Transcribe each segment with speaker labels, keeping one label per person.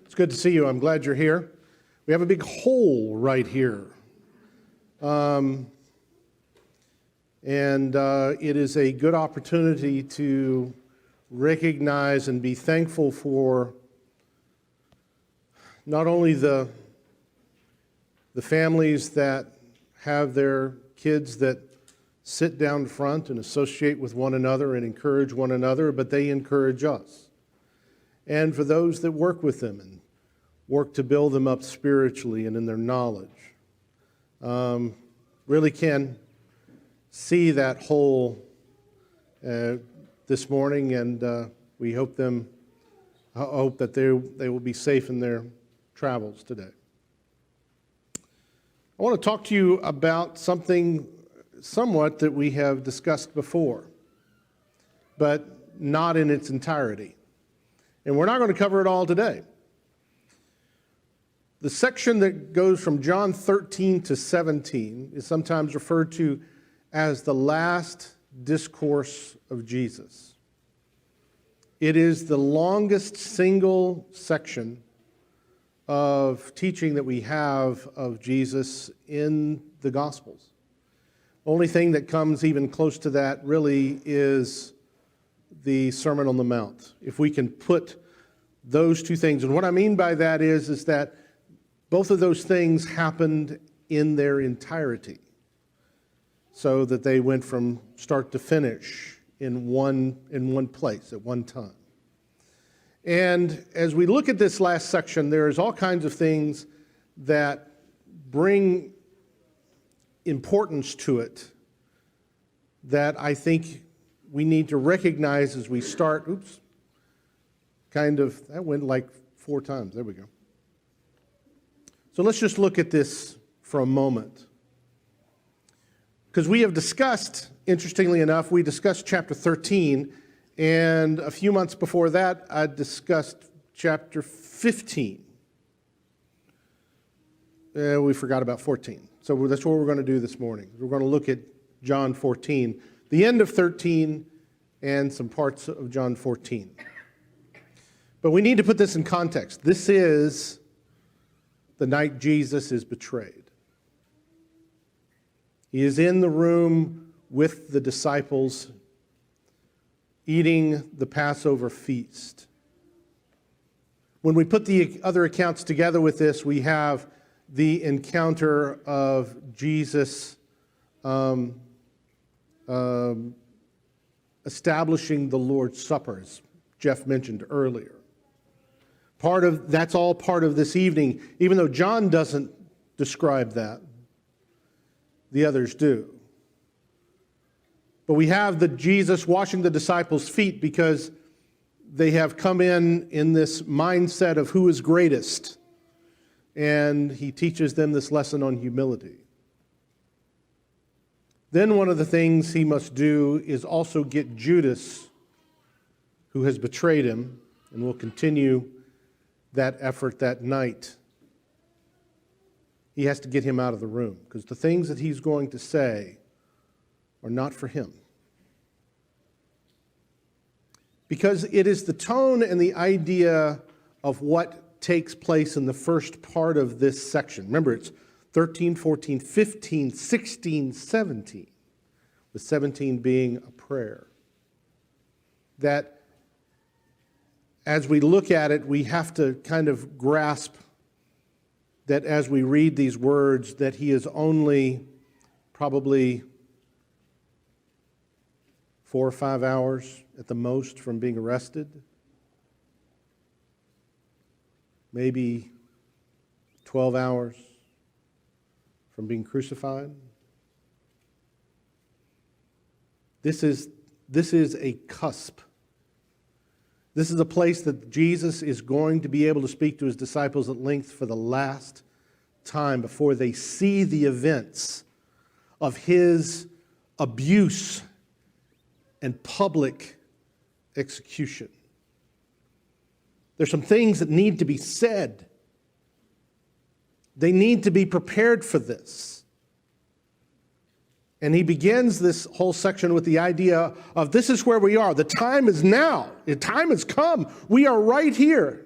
Speaker 1: It's good to see you. I'm glad you're here. We have a big hole right here. It is a good opportunity to recognize and be thankful for not only the families that have their kids that sit down front and associate with one another and encourage one another, but they encourage us. And for those that work with them and work to build them up spiritually and in their knowledge. Really can see that whole this morning, and we hope that they will be safe in their travels today. I want to talk to you about something somewhat that we have discussed before, but not in its entirety. And we're not going to cover it all today. The section that goes from John 13 to 17 is sometimes referred to as the last discourse of Jesus. It is the longest single section of teaching that we have of Jesus in the Gospels. Only thing that comes even close to that really is the Sermon on the Mount. If we can put those two things, and what I mean by that is that both of those things happened in their entirety, so that they went from start to finish in one place at one time. And as we look at this last section, there's all kinds of things that bring importance to it that I think we need to recognize as we start. That went like 4 times. There we go. So let's just look at this for a moment. Because we have discussed, interestingly enough, we discussed chapter 13, and a few months before that, I discussed chapter 15. We forgot about 14. So that's what we're going to do this morning. We're going to look at John 14, the end of 13, and some parts of John 14. But we need to put this in context. This is the night Jesus is betrayed. He is in the room with the disciples eating the Passover feast. When we put the other accounts together with this, we have the encounter of Jesus establishing the Lord's Supper, as Jeff mentioned earlier. That's all part of this evening, even though John doesn't describe that. The others do. But we have the Jesus washing the disciples' feet because they have come in this mindset of who is greatest. And he teaches them this lesson on humility. Then one of the things he must do is also get Judas, who has betrayed him, and will continue that effort that night. He has to get him out of the room because the things that he's going to say are not for him. Because it is the tone and the idea of what takes place in the first part of this section. Remember, it's 13, 14, 15, 16, 17, with 17 being a prayer. That as we look at it, we have to kind of grasp that as we read these words, that he is only probably 4 or 5 hours at the most from being arrested. Maybe 12 hours from being crucified. This is a cusp. This is a place that Jesus is going to be able to speak to his disciples at length for the last time before they see the events of his abuse and public execution. There's some things that need to be said. They need to be prepared for this. And he begins this whole section with the idea of this is where we are. The time is now. The time has come. We are right here.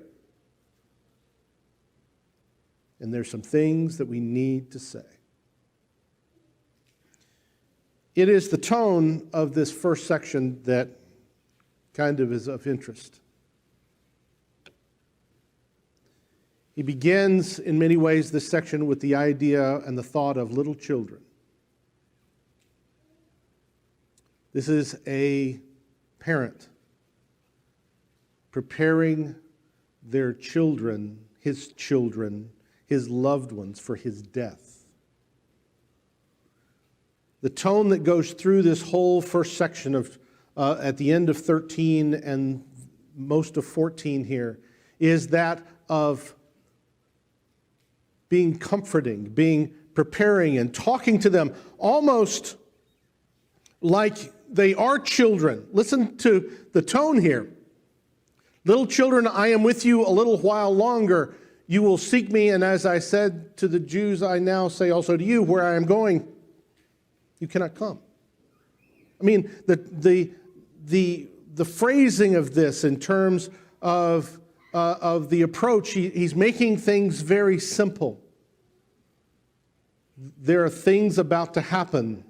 Speaker 1: And there's some things that we need to say. It is the tone of this first section that kind of is of interest. He begins, in many ways, this section with the idea and the thought of little children. This is a parent preparing their children, his loved ones, for his death. The tone that goes through this whole first section of at the end of 13 and most of 14 here is that of being comforting, being preparing and talking to them almost like they are children. Listen to the tone here. Little children, I am with you a little while longer. You will seek me, and as I said to the Jews, I now say also to you, where I am going, you cannot come. I mean, the phrasing of this in terms of the approach, he's making things very simple. There are things about to happen,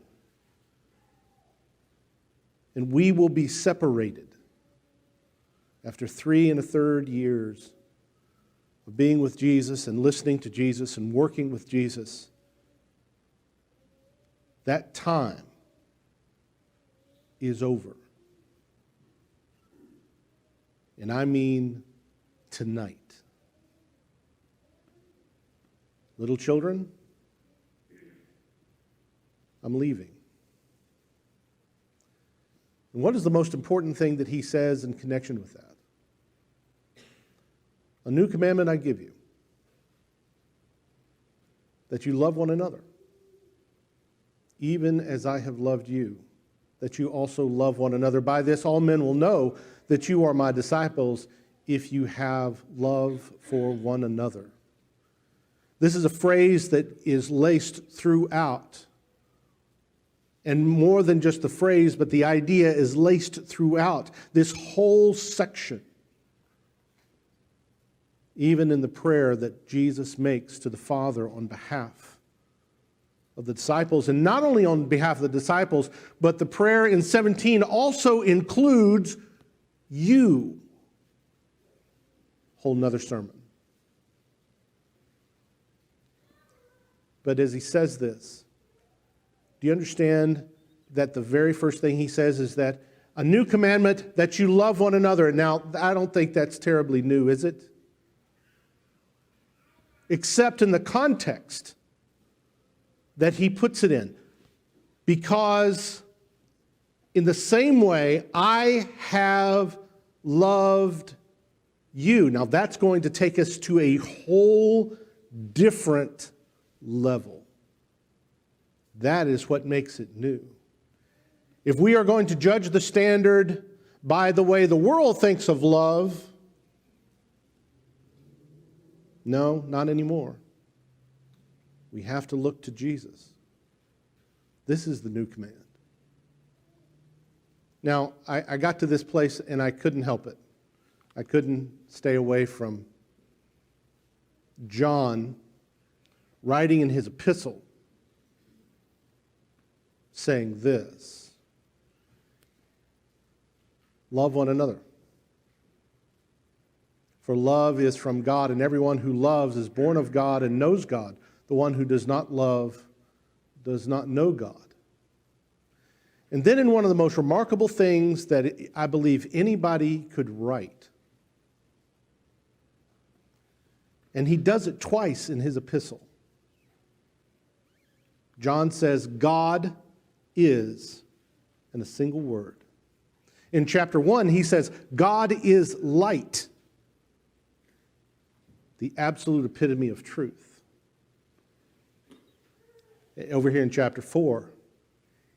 Speaker 1: and we will be separated after 3 1/3 years of being with Jesus and listening to Jesus and working with Jesus. That time is over. And I mean tonight. Little children, I'm leaving. And what is the most important thing that he says in connection with that? A new commandment I give you, that you love one another, even as I have loved you, that you also love one another. By this all men will know that you are my disciples, if you have love for one another. This is a phrase that is laced throughout. And more than just the phrase, but the idea is laced throughout this whole section. Even in the prayer that Jesus makes to the Father on behalf of the disciples. And not only on behalf of the disciples, but the prayer in 17 also includes you. Whole nother sermon. But as he says this, do you understand that the very first thing he says is that a new commandment, that you love one another? Now, I don't think that's terribly new, is it? Except in the context that he puts it in. Because in the same way, I have loved you. Now, that's going to take us to a whole different level. That is what makes it new. If we are going to judge the standard by the way the world thinks of love, no, not anymore. We have to look to Jesus. This is the new command. Now, I got to this place and I couldn't help it. I couldn't stay away from John writing in his epistle saying this: love one another. For love is from God, and everyone who loves is born of God and knows God. The one who does not love does not know God. And then in one of the most remarkable things that I believe anybody could write, and he does it twice in his epistle, John says, God is, in a single word. In chapter 1, he says, God is light, the absolute epitome of truth. Over here in chapter 4,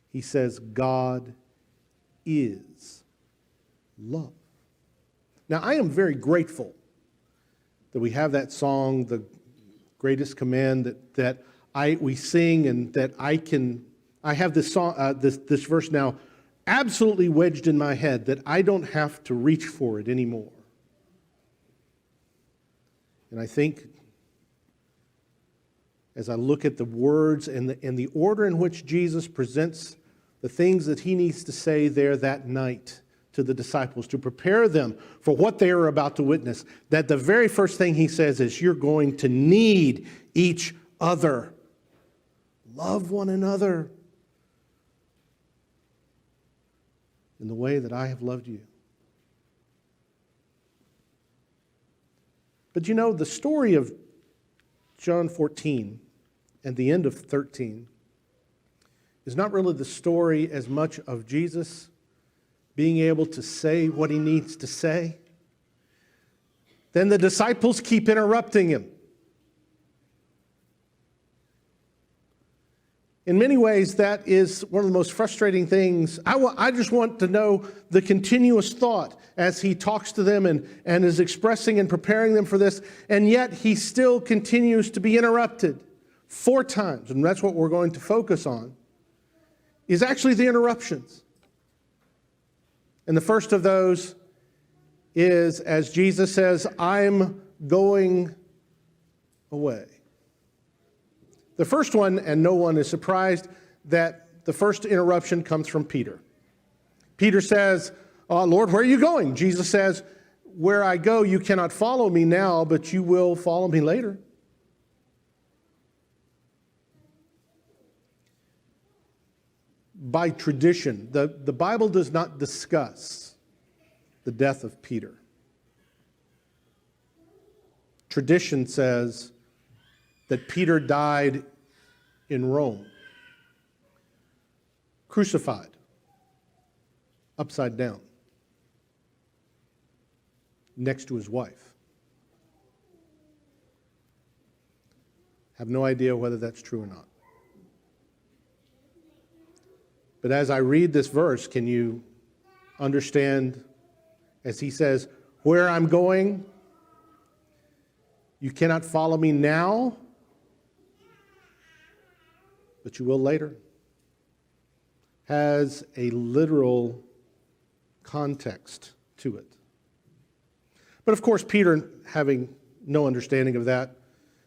Speaker 1: he says, God is love. Now, I am very grateful that we have that song, The Greatest Command, that we sing, and that I have this song, this verse now absolutely wedged in my head, that I don't have to reach for it anymore. And I think as I look at the words and the order in which Jesus presents the things that he needs to say there that night to the disciples to prepare them for what they are about to witness, that the very first thing he says is, you're going to need each other. Love one another in the way that I have loved you. But you know, the story of John 14 and the end of 13 is not really the story as much of Jesus being able to say what he needs to say. Then the disciples keep interrupting him. In many ways, that is one of the most frustrating things. I just want to know the continuous thought as he talks to them and is expressing and preparing them for this, and yet he still continues to be interrupted 4 times, and that's what we're going to focus on, is actually the interruptions. And the first of those is, as Jesus says, I'm going away. The first one, and no one is surprised, that the first interruption comes from Peter. Peter says, Lord, where are you going? Jesus says, where I go, you cannot follow me now, but you will follow me later. By tradition, the Bible does not discuss the death of Peter. Tradition says that Peter died in Rome, crucified, upside down, next to his wife. Have no idea whether that's true or not. But as I read this verse, can you understand, as he says, where I'm going, you cannot follow me now, but you will later, has a literal context to it. But of course, Peter, having no understanding of that,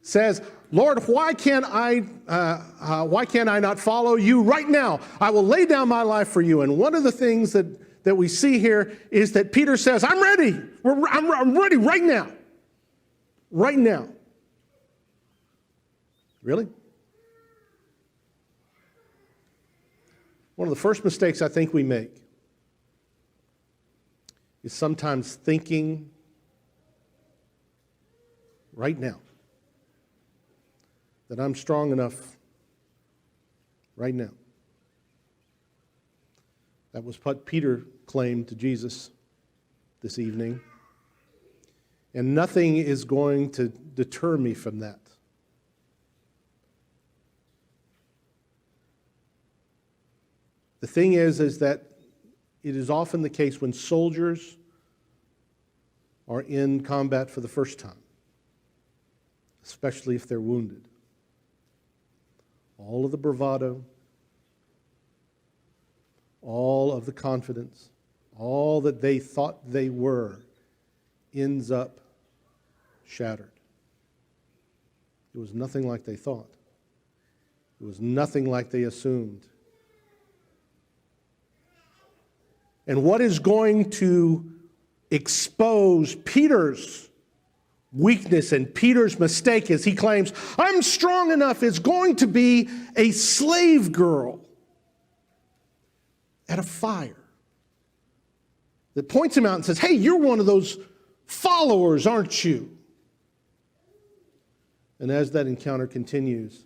Speaker 1: says, Lord, why can't I not follow you right now? I will lay down my life for you. And one of the things that we see here is that Peter says, I'm ready. I'm ready right now. Right now. Really? One of the first mistakes I think we make is sometimes thinking right now that I'm strong enough right now. That was what Peter claimed to Jesus this evening. And nothing is going to deter me from that. The thing is that it is often the case when soldiers are in combat for the first time, especially if they're wounded. All of the bravado, all of the confidence, all that they thought they were ends up shattered. It was nothing like they thought. It was nothing like they assumed. And what is going to expose Peter's weakness and Peter's mistake as he claims, I'm strong enough, is going to be a slave girl at a fire that points him out and says, hey, you're one of those followers, aren't you? And as that encounter continues,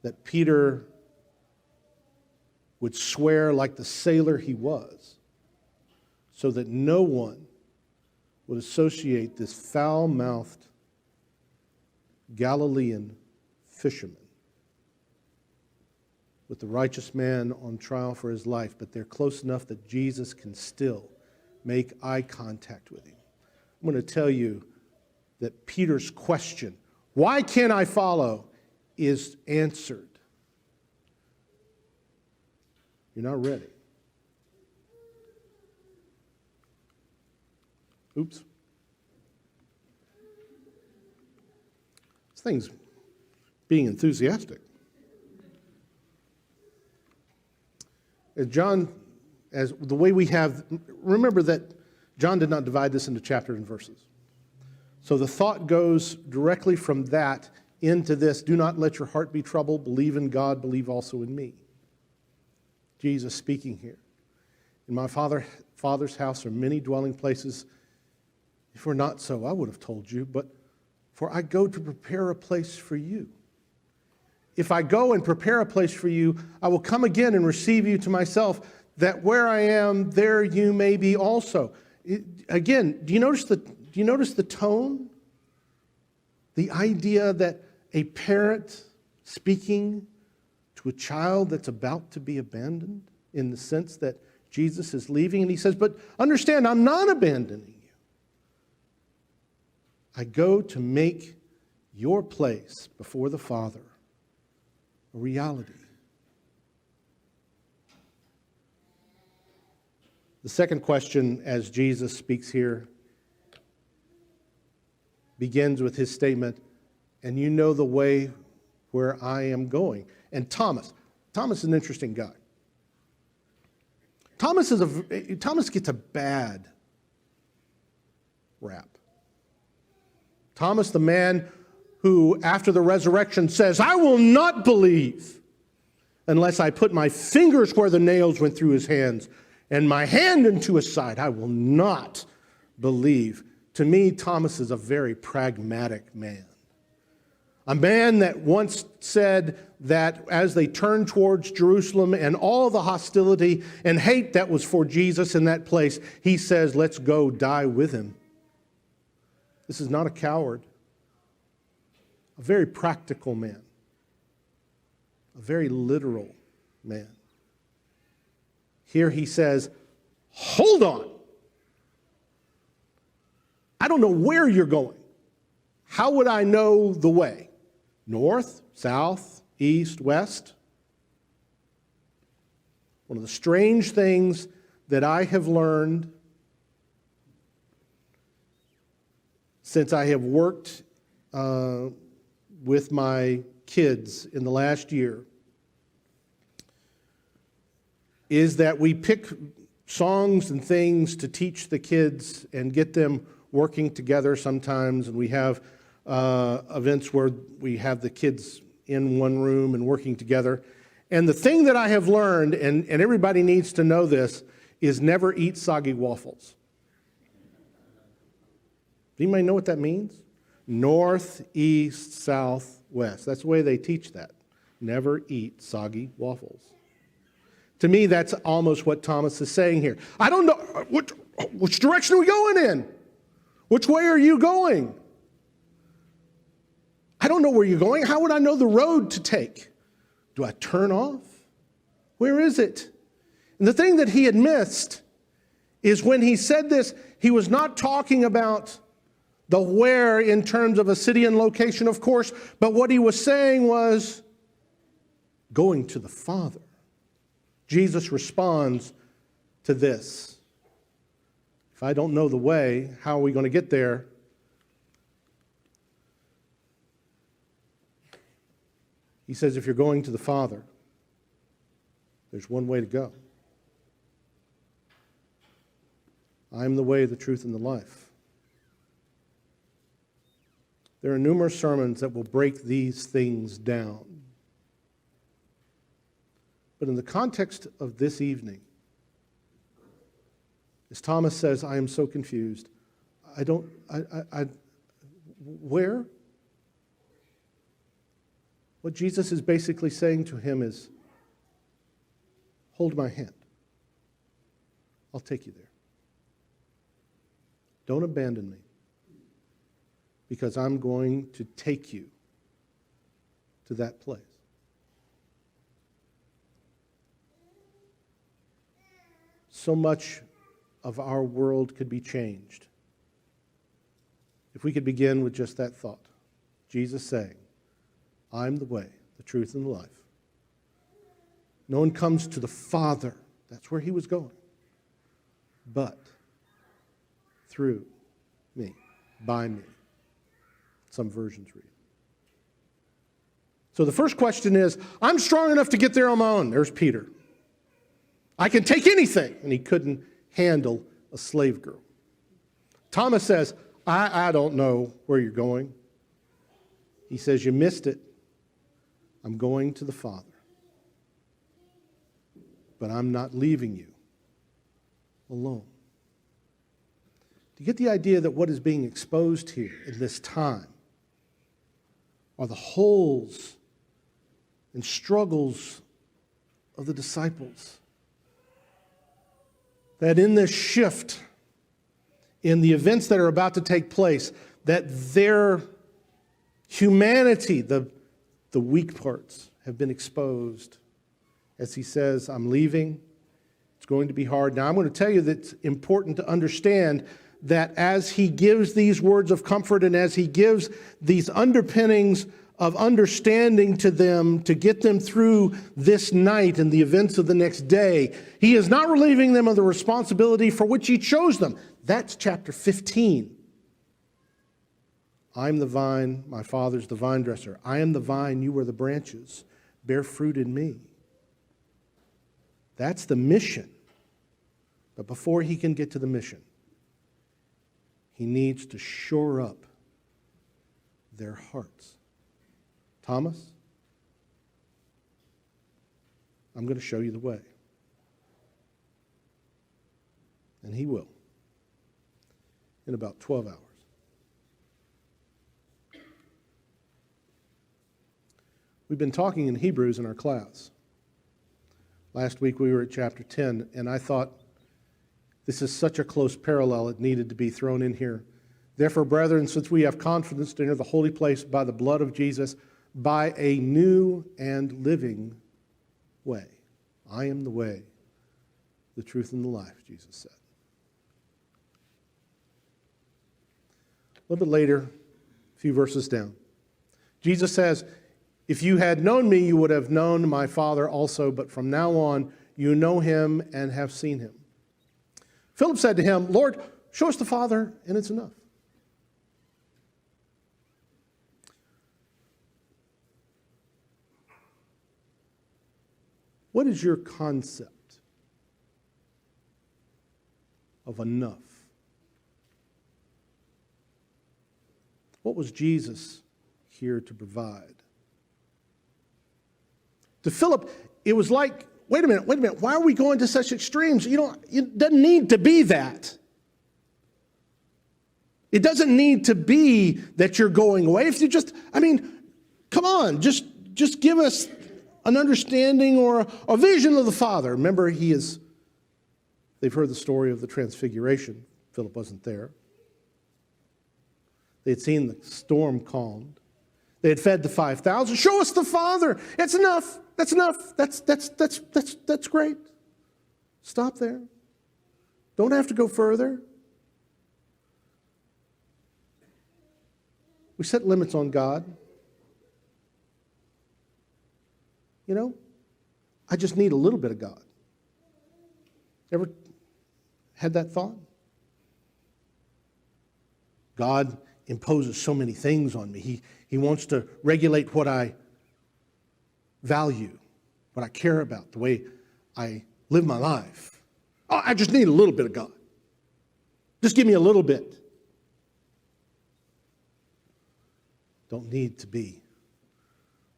Speaker 1: that Peter would swear like the sailor he was, so that no one would associate this foul-mouthed Galilean fisherman with the righteous man on trial for his life, but they're close enough that Jesus can still make eye contact with him. I'm going to tell you that Peter's question, why can't I follow, is answered. You're not ready. Oops. This thing's being enthusiastic. As the way we have, remember that John did not divide this into chapters and verses. So the thought goes directly from that into this: do not let your heart be troubled, believe in God, believe also in me. Jesus speaking here. In my Father's house are many dwelling places. If it were not so, I would have told you, but for I go to prepare a place for you. If I go and prepare a place for you, I will come again and receive you to myself, that where I am, there you may be also. Again, do you notice the tone? The idea that a parent speaking to a child that's about to be abandoned, in the sense that Jesus is leaving, and he says, but understand, I'm not abandoning you. I go to make your place before the Father a reality. The second question, as Jesus speaks here, begins with his statement, and you know the way where I am going. And Thomas is an interesting guy. Thomas gets a bad rap. Thomas, the man who, after the resurrection, says, I will not believe unless I put my fingers where the nails went through his hands and my hand into his side. I will not believe. To me, Thomas is a very pragmatic man. A man that once said that as they turned towards Jerusalem and all the hostility and hate that was for Jesus in that place, he says, let's go die with him. This is not a coward. A very practical man. A very literal man. Here he says, hold on. I don't know where you're going. How would I know the way? North, south, east, west? One of the strange things that I have learned since I have worked with my kids in the last year is that we pick songs and things to teach the kids and get them working together sometimes, and we have events where we have the kids in one room and working together. And the thing that I have learned, and everybody needs to know this, is never eat soggy waffles. Do anybody know what that means? North, east, south, west. That's the way they teach that. Never eat soggy waffles. To me, that's almost what Thomas is saying here. I don't know, which direction are we going in? Which way are you going? I don't know where you're going. How would I know the road to take? Do I turn off? Where is it? And the thing that he had missed is when he said this, he was not talking about the where in terms of a city and location, of course, but what he was saying was going to the Father. Jesus responds to this. If I don't know the way, how are we going to get there? He says, if you're going to the Father, there's one way to go. I'm the way, the truth, and the life. There are numerous sermons that will break these things down. But in the context of this evening, as Thomas says, I am so confused. Where? What Jesus is basically saying to him is, hold my hand. I'll take you there. Don't abandon me, because I'm going to take you to that place. So much of our world could be changed if we could begin with just that thought. Jesus saying, I'm the way, the truth, and the life. No one comes to the Father. That's where he was going. But through me, by me. Some versions read. So the first question is, I'm strong enough to get there on my own. There's Peter. I can take anything. And he couldn't handle a slave girl. Thomas says, I don't know where you're going. He says, you missed it. I'm going to the Father. But I'm not leaving you alone. Do you get the idea that what is being exposed here in this time are the holes and struggles of the disciples? That in this shift, in the events that are about to take place, that their humanity, the weak parts, have been exposed. As he says, I'm leaving. It's going to be hard. Now, I'm going to tell you that it's important to understand that as he gives these words of comfort and as he gives these underpinnings of understanding to them to get them through this night and the events of the next day, he is not relieving them of the responsibility for which he chose them. That's chapter 15. I'm the vine, my Father's the vine dresser. I am the vine, you are the branches. Bear fruit in me. That's the mission. But before he can get to the mission, he needs to shore up their hearts. Thomas, I'm going to show you the way. And he will in about 12 hours. We've been talking in Hebrews in our class. Last week we were at chapter 10, and I thought this is such a close parallel it needed to be thrown in here. Therefore, brethren, since we have confidence to enter the holy place by the blood of Jesus, by a new and living way. I am the way, the truth, and the life, Jesus said. A little bit later, a few verses down, Jesus says, if you had known me, you would have known my Father also, but from now on, you know him and have seen him. Philip said to him, Lord, show us the Father, and it's enough. What is your concept of enough? What was Jesus here to provide? To Philip, it was like, wait a minute, why are we going to such extremes? It doesn't need to be that. It doesn't need to be that you're going away. If you come on, just give us an understanding or a vision of the Father. Remember, they've heard the story of the Transfiguration. Philip wasn't there. They had seen the storm calmed. They had fed the 5,000. Show us the Father. It's enough. That's enough. That's great. Stop there. Don't have to go further. We set limits on God. I just need a little bit of God. Ever had that thought? God imposes so many things on me. He wants to regulate what I value, what I care about, the way I live my life. Oh, I just need a little bit of God. Just give me a little bit. Don't need to be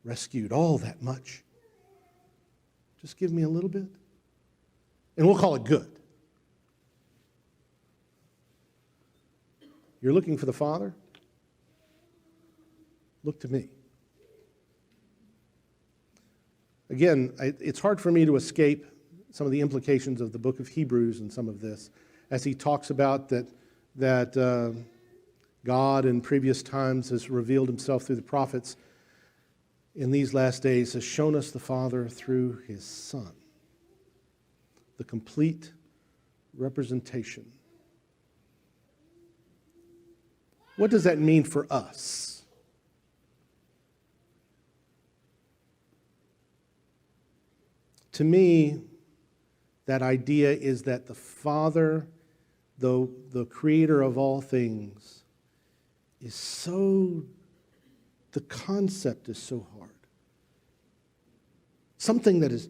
Speaker 1: rescued all that much. Just give me a little bit, and we'll call it good. You're looking for the Father? Look to me. Again, it's hard for me to escape some of the implications of the book of Hebrews and some of this, as he talks about that God in previous times has revealed himself through the prophets. In these last days has shown us the Father through his Son. The complete representation. What does that mean for us? To me, that idea is that the Father, though the creator of all things, the concept is so hard. something that is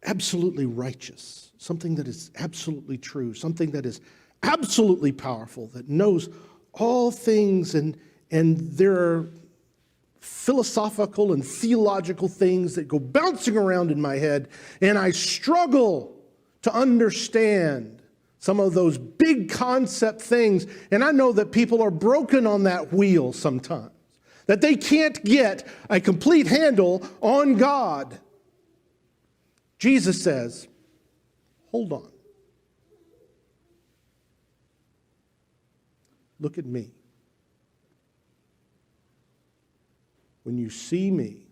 Speaker 1: absolutely righteous, something that is absolutely true, something that is absolutely powerful, that knows all things, and there are philosophical and theological things that go bouncing around in my head, and I struggle to understand some of those big concept things, and I know that people are broken on that wheel sometimes, that they can't get a complete handle on God. Jesus says, hold on. Look at me. When you see me,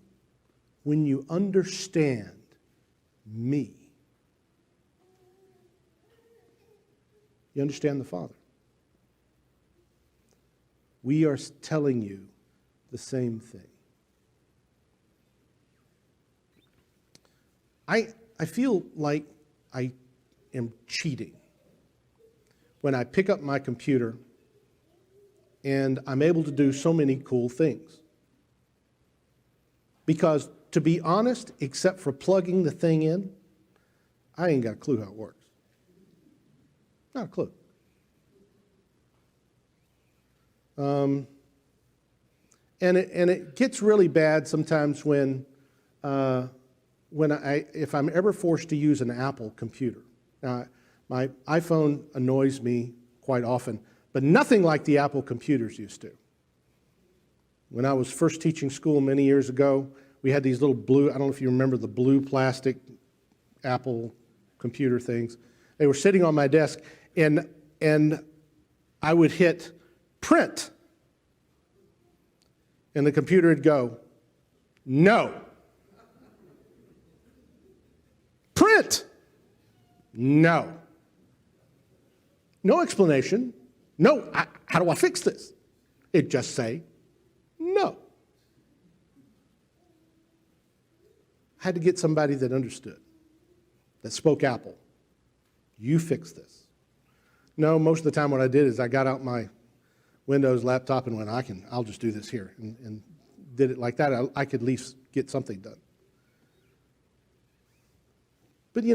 Speaker 1: when you understand me, you understand the Father. We are telling you the same thing. I feel like I am cheating when I pick up my computer and I'm able to do so many cool things. Because, to be honest, except for plugging the thing in, I ain't got a clue how it works. Not a clue. And it gets really bad sometimes when if I'm ever forced to use an Apple computer. Now, my iPhone annoys me quite often, but nothing like the Apple computers used to. When I was first teaching school many years ago, we had these little blue, I don't know if you remember the blue plastic Apple computer things. They were sitting on my desk, and I would hit print, and the computer would go, no. Print, no. No explanation. No, how do I fix this? It'd just say, no. I had to get somebody that understood, that spoke Apple. You fix this. No, most of the time what I did is I got out my Windows laptop and went, I'll just do this here, and did it like that. I could at least get something done. But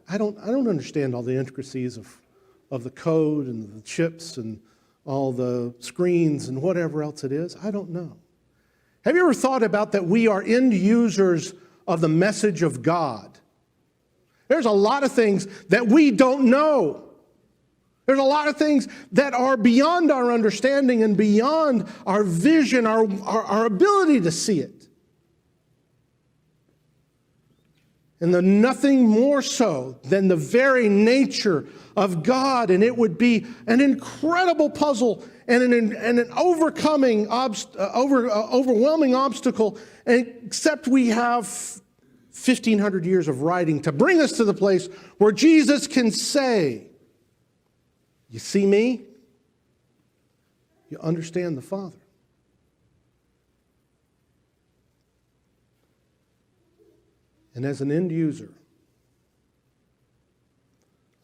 Speaker 1: I don't understand all the intricacies of the code and the chips and all the screens and whatever else it is. I don't know. Have you ever thought about that we are end users of the message of God? There's a lot of things that we don't know. There's a lot of things that are beyond our understanding and beyond our vision, our ability to see it. And nothing more so than the very nature of God. And it would be an incredible puzzle and an overwhelming obstacle, except we have 1,500 years of writing to bring us to the place where Jesus can say, you see me? You understand the Father. And as an end user,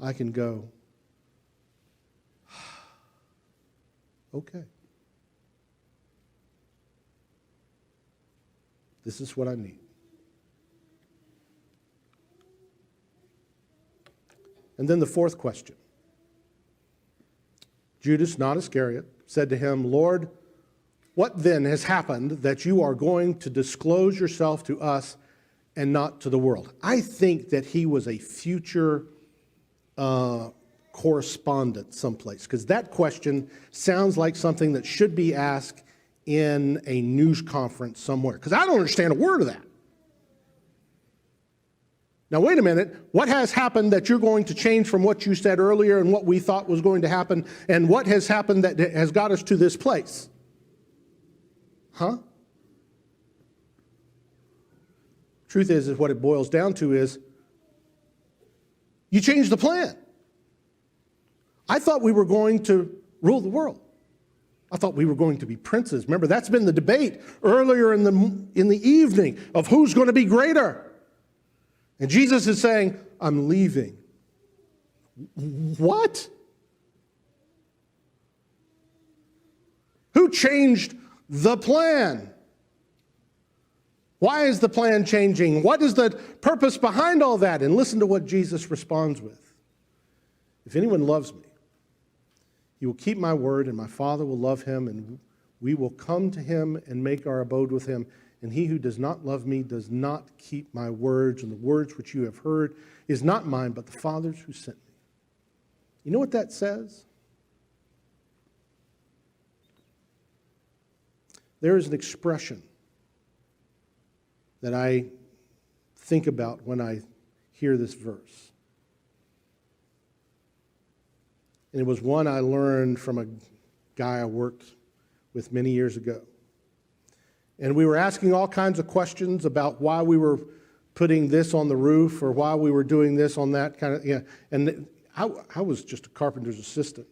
Speaker 1: I can go, okay. This is what I need. And then the fourth question. Judas, not Iscariot, said to him, Lord, what then has happened that you are going to disclose yourself to us and not to the world? I think that he was a future correspondent someplace, because that question sounds like something that should be asked in a news conference somewhere, because I don't understand a word of that. Now, wait a minute. What has happened that you're going to change from what you said earlier and what we thought was going to happen, and what has happened that has got us to this place? Huh? Truth is what it boils down to is you changed the plan. I thought we were going to rule the world. I thought we were going to be princes. Remember, that's been the debate earlier in the evening of who's going to be greater. And Jesus is saying, I'm leaving. What? Who changed the plan? Why is the plan changing? What is the purpose behind all that? And listen to what Jesus responds with. If anyone loves me, he will keep my word, and my Father will love him, and we will come to him and make our abode with him. And he who does not love me does not keep my words, and the words which you have heard is not mine, but the Father's who sent me. You know what that says? There is an expression that I think about when I hear this verse. And it was one I learned from a guy I worked with many years ago. And we were asking all kinds of questions about why we were putting this on the roof or why we were doing this on that kind of, And I was just a carpenter's assistant.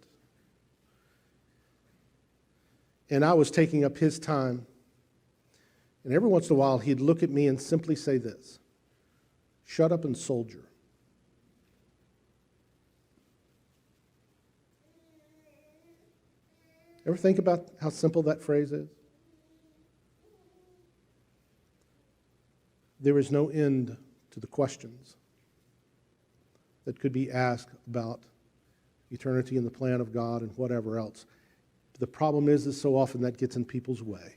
Speaker 1: And I was taking up his time. And every once in a while, he'd look at me and simply say this: "Shut up and soldier." Ever think about how simple that phrase is? There is no end to the questions that could be asked about eternity and the plan of God and whatever else. The problem is so often that gets in people's way.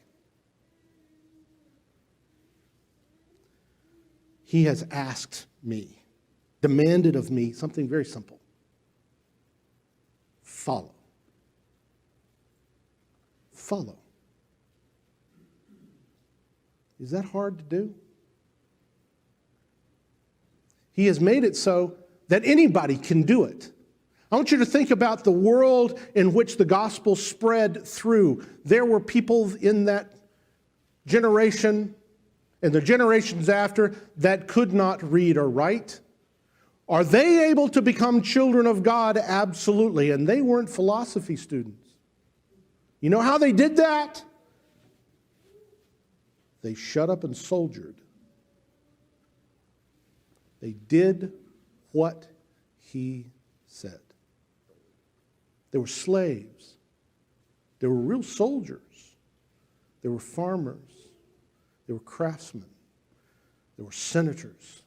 Speaker 1: He has asked me, demanded of me something very simple. Follow. Follow. Is that hard to do? He has made it so that anybody can do it. I want you to think about the world in which the gospel spread through. There were people in that generation and the generations after that could not read or write. Are they able to become children of God? Absolutely. And they weren't philosophy students. You know how they did that? They shut up and soldiered. They did what he said. There were slaves. There were real soldiers. There were farmers. There were craftsmen. There were senators.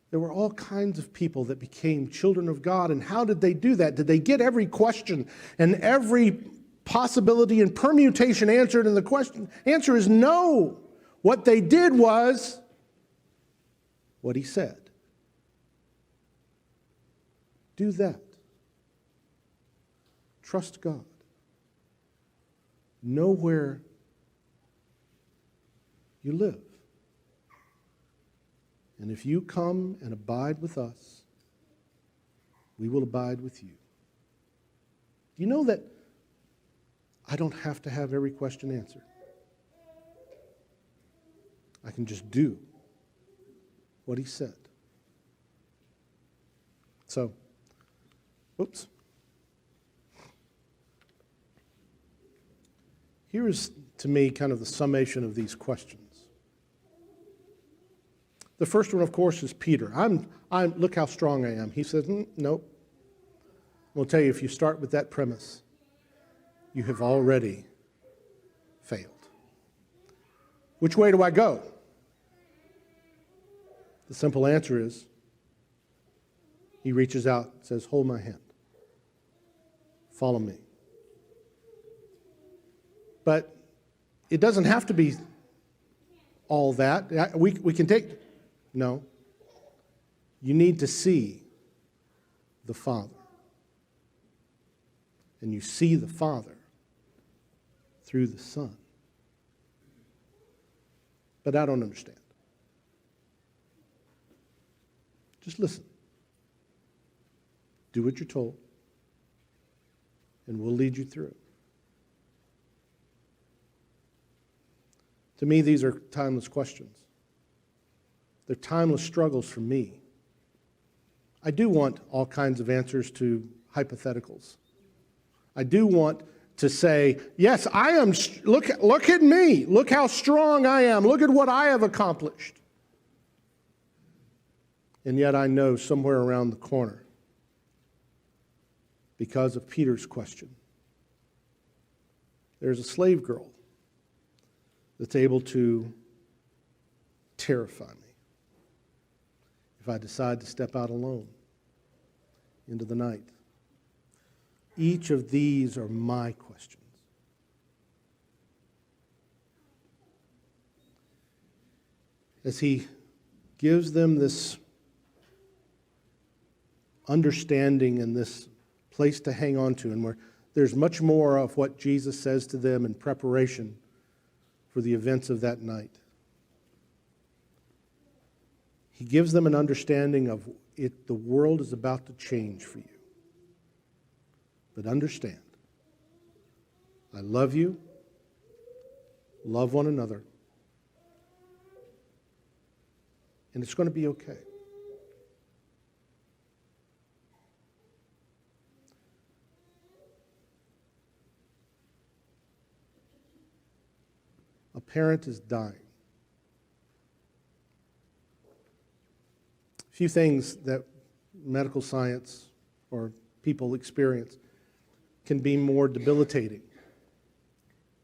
Speaker 1: There were all kinds of people that became children of God. And how did they do that? Did they get every question and every possibility and permutation answered? And the answer is no. What they did was what he said. Do that. Trust God. Know where you live. And if you come and abide with us, we will abide with you. Do you know that I don't have to have every question answered? I can just do what he said. So, oops. Here is, to me, kind of the summation of these questions. The first one, of course, is Peter. Look how strong I am. He says, nope. I'll tell you, if you start with that premise, you have already failed. Which way do I go? The simple answer is, he reaches out and says, hold my hand. Follow me. But it doesn't have to be all that. We can take... No. You need to see the Father. And you see the Father through the Son. But I don't understand. Just listen. Do what you're told, and we'll lead you through. To me, these are timeless questions. They're timeless struggles for me. I do want all kinds of answers to hypotheticals. I do want to say, yes, I am, look at me. Look how strong I am. Look at what I have accomplished. And yet I know somewhere around the corner, because of Peter's question, there's a slave girl that's able to terrify me. If I decide to step out alone into the night. Each of these are my questions. As he gives them this understanding and this place to hang on to, and where there's much more of what Jesus says to them in preparation for the events of that night. He gives them an understanding of it. The world is about to change for you. But understand, I love you, love one another, and it's going to be okay. A parent is dying. A few things that medical science or people experience can be more debilitating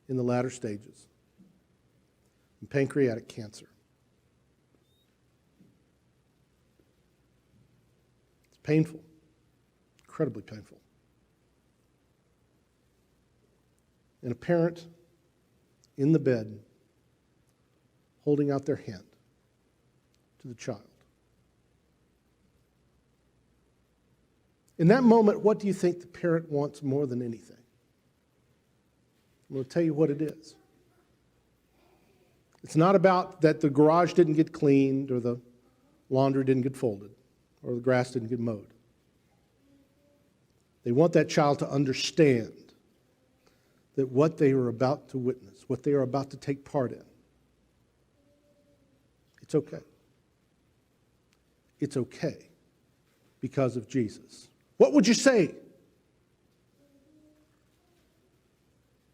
Speaker 1: in the latter stages. Pancreatic cancer. It's painful, incredibly painful. And a parent in the bed holding out their hand to the child. In that moment, what do you think the parent wants more than anything? I'm going to tell you what it is. It's not about that the garage didn't get cleaned or the laundry didn't get folded or the grass didn't get mowed. They want that child to understand that what they are about to witness, what they are about to take part in, it's okay. It's okay because of Jesus. What would you say?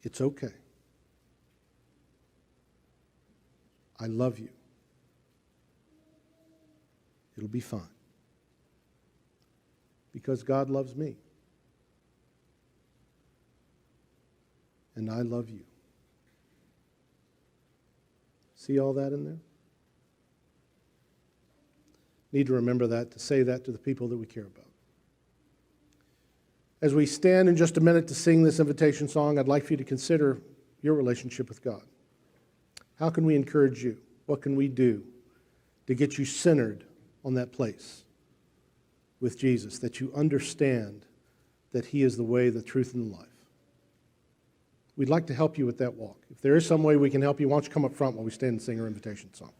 Speaker 1: It's okay. I love you. It'll be fine. Because God loves me. And I love you. See all that in there? Need to remember that, to say that to the people that we care about. As we stand in just a minute to sing this invitation song, I'd like for you to consider your relationship with God. How can we encourage you? What can we do to get you centered on that place with Jesus, that you understand that He is the way, the truth, and the life? We'd like to help you with that walk. If there is some way we can help you, why don't you come up front while we stand and sing our invitation song.